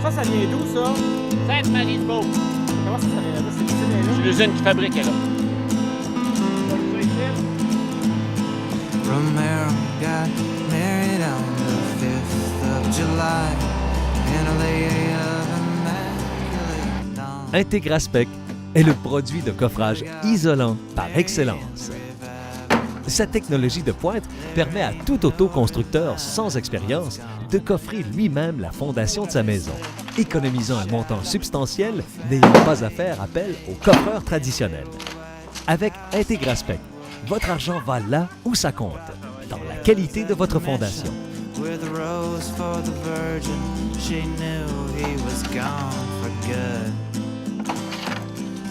Ça vient d'où, ça? Sainte-Marie-de-Beauce. Comment ça vient là-bas? C'est l'usine est là? C'est l'usine qui fabrique là. Romero got married on the 5th of July in a lady of immaculate dawn. Integraspec est le produit de coffrage isolant par excellence. Sa technologie de pointe permet à tout autoconstructeur sans expérience de coffrer lui-même la fondation de sa maison, économisant un montant substantiel n'ayant pas à faire appel aux coffreurs traditionnels. Avec Integraspec, votre argent va là où ça compte, dans la qualité de votre fondation. With a rose for the virgin, she knew he was gone for good.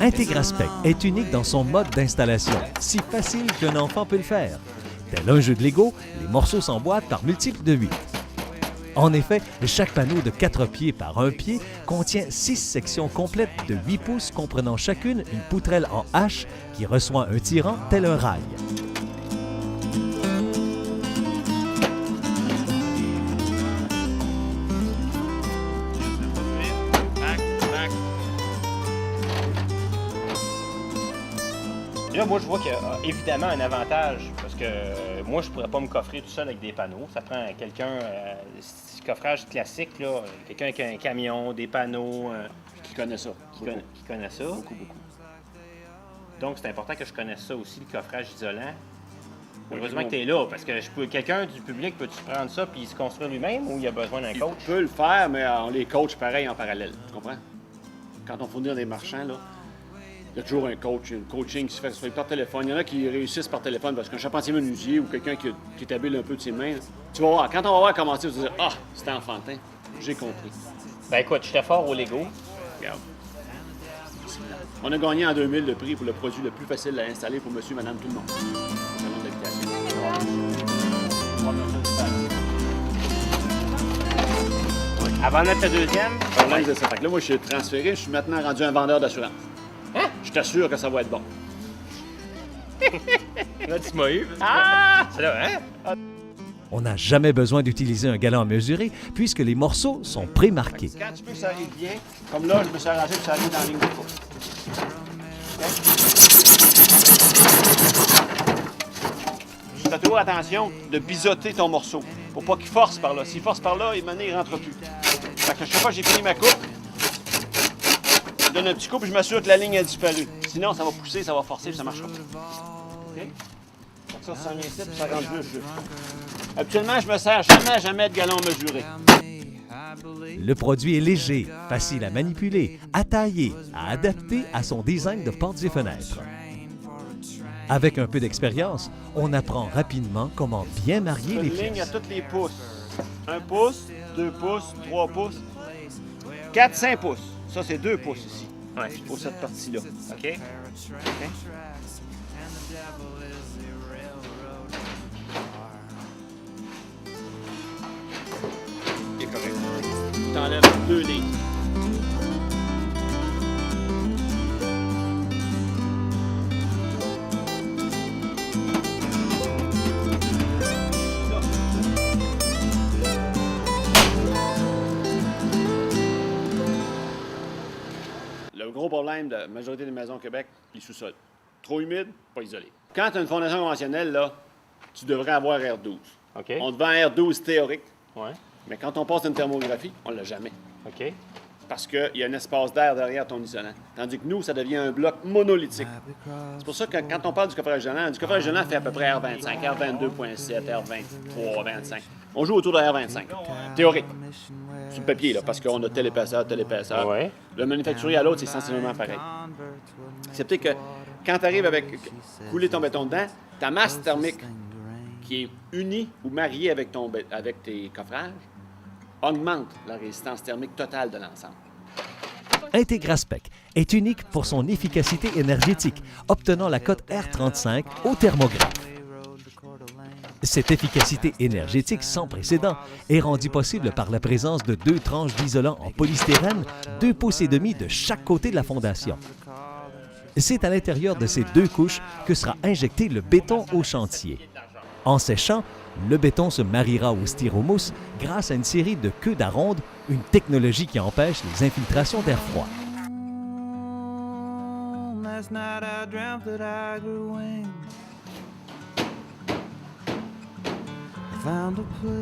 Integraspec est unique dans son mode d'installation, si facile qu'un enfant peut le faire. Tel un jeu de Lego, les morceaux s'emboîtent par multiples de 8. En effet, chaque panneau de 4 pieds par 1 pied contient 6 sections complètes de 8 pouces comprenant chacune une poutrelle en H qui reçoit un tirant tel un rail. Là, moi, je vois qu'il y a évidemment un avantage parce que moi, je pourrais pas me coffrer tout seul avec des panneaux. Ça prend quelqu'un, coffrage classique, là, quelqu'un avec un camion, des panneaux. Qui connaît ça. Qui connaît ça. Beaucoup. Donc, c'est important que je connaisse ça aussi, le coffrage isolant. Heureusement que tu es là, parce que quelqu'un du public peut-tu prendre ça puis se construire lui-même ou il a besoin d'un coach? On peut le faire, mais on les coach pareil en parallèle. Tu comprends? Quand on fournit des marchands, là, il y a toujours un coach, un coaching qui se fait soit par téléphone. Il y en a qui réussissent par téléphone parce qu'un charpentier menuisier ou quelqu'un qui est habile un peu de ses mains, tu vas voir, quand on va voir comment tu vas dire « Ah, c'était enfantin, j'ai compris. » Ben écoute, j'étais fort au Lego. Regarde. On a gagné en 2000 le prix pour le produit le plus facile à installer pour monsieur, madame, tout le monde. Salon d'habitation. Avant de mettre le deuxième, Problème, c'est ça. Fait que là, moi, je suis transféré, je suis maintenant rendu un vendeur d'assurance. Hein? Je t'assure que ça va être bon. là, tu m'as eu. Ah! C'est là, hein? On n'a jamais besoin d'utiliser un galant mesuré puisque les morceaux sont pré-marqués. Quand tu peux que ça arrive bien, comme là, je me suis arrangé que ça arrive dans la ligne de pouce. Fais toujours attention de biseauter ton morceau pour pas qu'il force par là. S'il force par là, il rentre plus. Fait que chaque fois que j'ai fini ma coupe, je donne un petit coup et je m'assure que la ligne a disparu. Sinon, ça va pousser, ça va forcer, puis ça marchera pas. OK? Donc ça vient ici, puis ça rentre juste. Habituellement, je me sers jamais de galon mesuré. Le produit est léger, facile à manipuler, à tailler, à adapter à son design de portes et fenêtres. Avec un peu d'expérience, on apprend rapidement comment bien marier les Une ligne à pièces. tous les pouces. 1 pouce, 2 pouces, 3 pouces, 4, 5 pouces. Ça, c'est 2 pouces ici. Ouais. Pour cette partie-là. OK. C'est correct. Tu t'enlèves 2 lignes. Le gros problème de la majorité des maisons au Québec, les sous-sols. Trop humide, pas isolé. Quand tu as une fondation conventionnelle, là, tu devrais avoir R12. OK. On te vend R12 théorique, Ouais. mais quand on passe une thermographie, on ne l'a jamais. OK. Parce qu'il y a un espace d'air derrière ton isolant. Tandis que nous, ça devient un bloc monolithique. C'est pour ça que quand on parle du coffrage isolant, du coffrage isolant fait à peu près R25, R22.7, R23, 25. On joue autour de R25. Théorique. Sur le papier, là, parce qu'on a telle épaisseur, telle épaisseur. Ouais. Le manufacturier à l'autre, c'est sensiblement pareil. Excepté que quand tu arrives avec couler ton béton dedans, ta masse thermique qui est unie ou mariée avec tes coffrages augmente la résistance thermique totale de l'ensemble. Integraspec est unique pour son efficacité énergétique, obtenant la cote R35 au thermographe. Cette efficacité énergétique sans précédent est rendue possible par la présence de 2 tranches d'isolant en polystyrène, 2,5 pouces de chaque côté de la fondation. C'est à l'intérieur de ces 2 couches que sera injecté le béton au chantier. En séchant, Le béton se mariera au styromousse grâce à une série de queues d'aronde, une technologie qui empêche les infiltrations d'air froid. Last night I dreamt that I grew wings. I found a place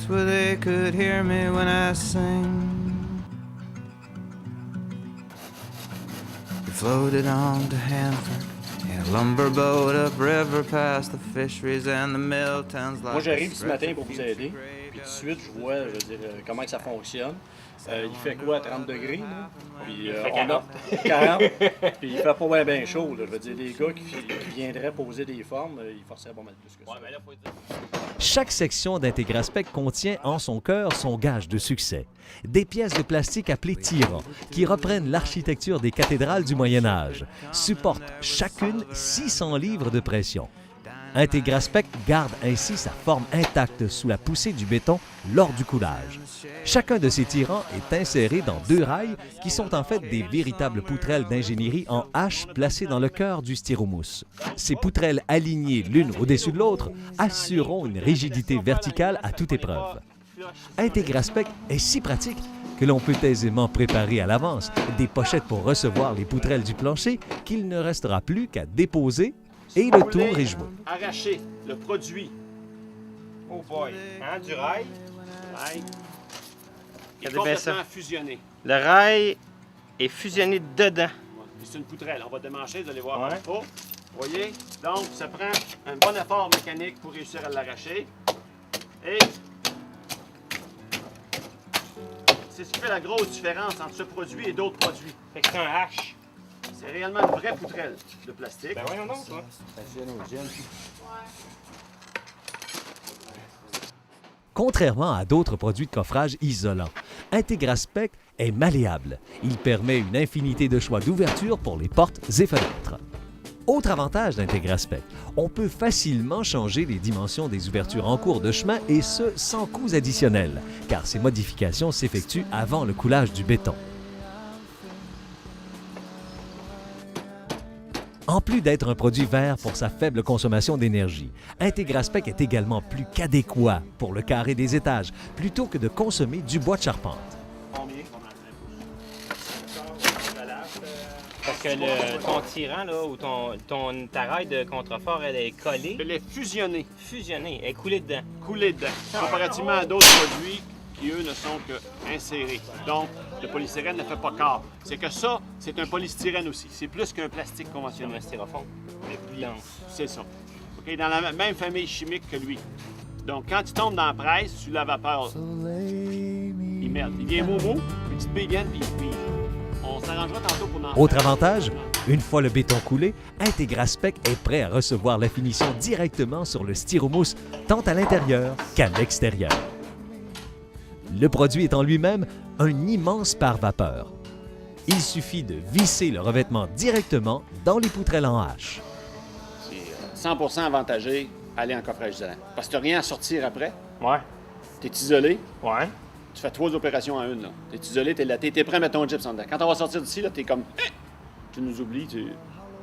where they could hear me when I sing. We floated on to Hanford in a lumber boat upriver past the fisheries and the mill towns. Moi, j'arrive ce matin pour vous aider. Puis tout de suite, je vois, comment que ça fonctionne. Il fait quoi, 30 degrés? Là? Puis, on a 40. Puis il fait pas bien chaud. Là. Je veux dire, les gars qui viendraient poser des formes, ils forceraient pas mal plus que ça. Ouais, mais là, faut dire... Chaque section d'Integraspec contient en son cœur son gage de succès. Des pièces de plastique appelées tirants, qui reprennent l'architecture des cathédrales du Moyen Âge, supportent chacune 600 livres de pression. Integraspec garde ainsi sa forme intacte sous la poussée du béton lors du coulage. Chacun de ces tirants est inséré dans 2 rails qui sont en fait des véritables poutrelles d'ingénierie en H placées dans le cœur du styromousse. Ces poutrelles alignées l'une au-dessus de l'autre assureront une rigidité verticale à toute épreuve. Integraspec est si pratique que l'on peut aisément préparer à l'avance des pochettes pour recevoir les poutrelles du plancher qu'il ne restera plus qu'à déposer et le tour est joué. Arracher le produit. Oh boy! Hein, du rail? Rail. Ça Est devait complètement ça. fusionné. Le rail est fusionné dedans. Puis c'est une poutrelle. On va démancher, vous allez voir. Ouais. Vous voyez? Donc, ça prend un bon effort mécanique pour réussir à l'arracher. Et c'est ce qui fait la grosse différence entre ce produit et d'autres produits. Fait que c'est un H. C'est réellement une vraie poutrelle de plastique. Ben voyons donc, toi. Contrairement à d'autres produits de coffrage isolants, Integraspec est malléable. Il permet une infinité de choix d'ouverture pour les portes et fenêtres. Autre avantage d'Integraspec, on peut facilement changer les dimensions des ouvertures en cours de chemin et ce, sans coûts additionnels, car ces modifications s'effectuent avant le coulage du béton. En plus d'être un produit vert pour sa faible consommation d'énergie, Integraspec est également plus qu'adéquat pour le carré des étages, plutôt que de consommer du bois de charpente. Combien? Parce que ton tirant, là, ou ta raille de contrefort, elle est collée, Elle est fusionnée, fusionnée, elle est coulée dedans. coulée dedans, comparativement à d'autres produits qui, eux, ne sont que insérés. Donc, le polystyrène ne fait pas quart. C'est que ça, c'est un polystyrène aussi. C'est plus qu'un plastique Comme conventionnel. un styrofoam, mais plus dense. C'est ça. OK? Dans la même famille chimique que lui. Donc, quand il tombe dans la presse, sur la vapeur, il merde. Il vient mou, une petite bégaine, puis on s'arrangera tantôt pour en Autre faire. avantage, une fois le béton coulé, Integraspec est prêt à recevoir la finition directement sur le styromousse, tant à l'intérieur qu'à l'extérieur. Le produit est en lui-même un immense pare-vapeur. Il suffit de visser le revêtement directement dans les poutrelles en H. C'est 100% avantagé aller en coffrage isolant. Parce que tu n'as rien à sortir après. Ouais. Tu es isolé. Ouais. Tu fais 3 opérations en une. Tu es isolé, tu es là. Tu es prêt à mettre ton gyps en dedans. Quand on va sortir d'ici, tu es comme... Tu nous oublies,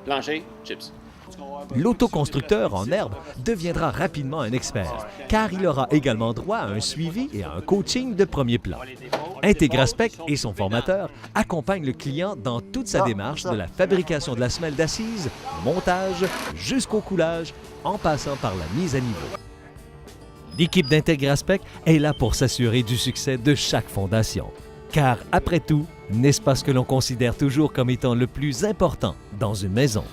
plancher, gyps. L'autoconstructeur en herbe deviendra rapidement un expert, car il aura également droit à un suivi et à un coaching de premier plan. Integraspec et son formateur accompagnent le client dans toute sa démarche de la fabrication de la semelle d'assise, montage, jusqu'au coulage, en passant par la mise à niveau. L'équipe d'Integraspec est là pour s'assurer du succès de chaque fondation. Car, après tout, n'est-ce pas ce que l'on considère toujours comme étant le plus important dans une maison?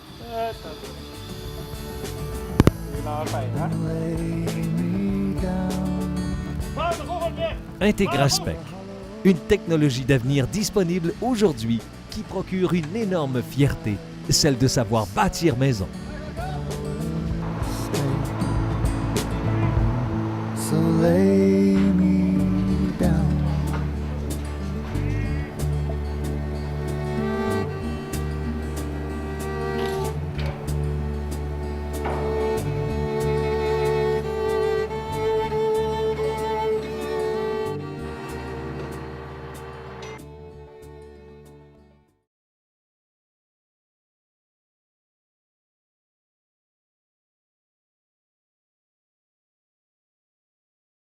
Integraspec, une technologie d'avenir disponible aujourd'hui qui procure une énorme fierté, celle de savoir bâtir maison. So lay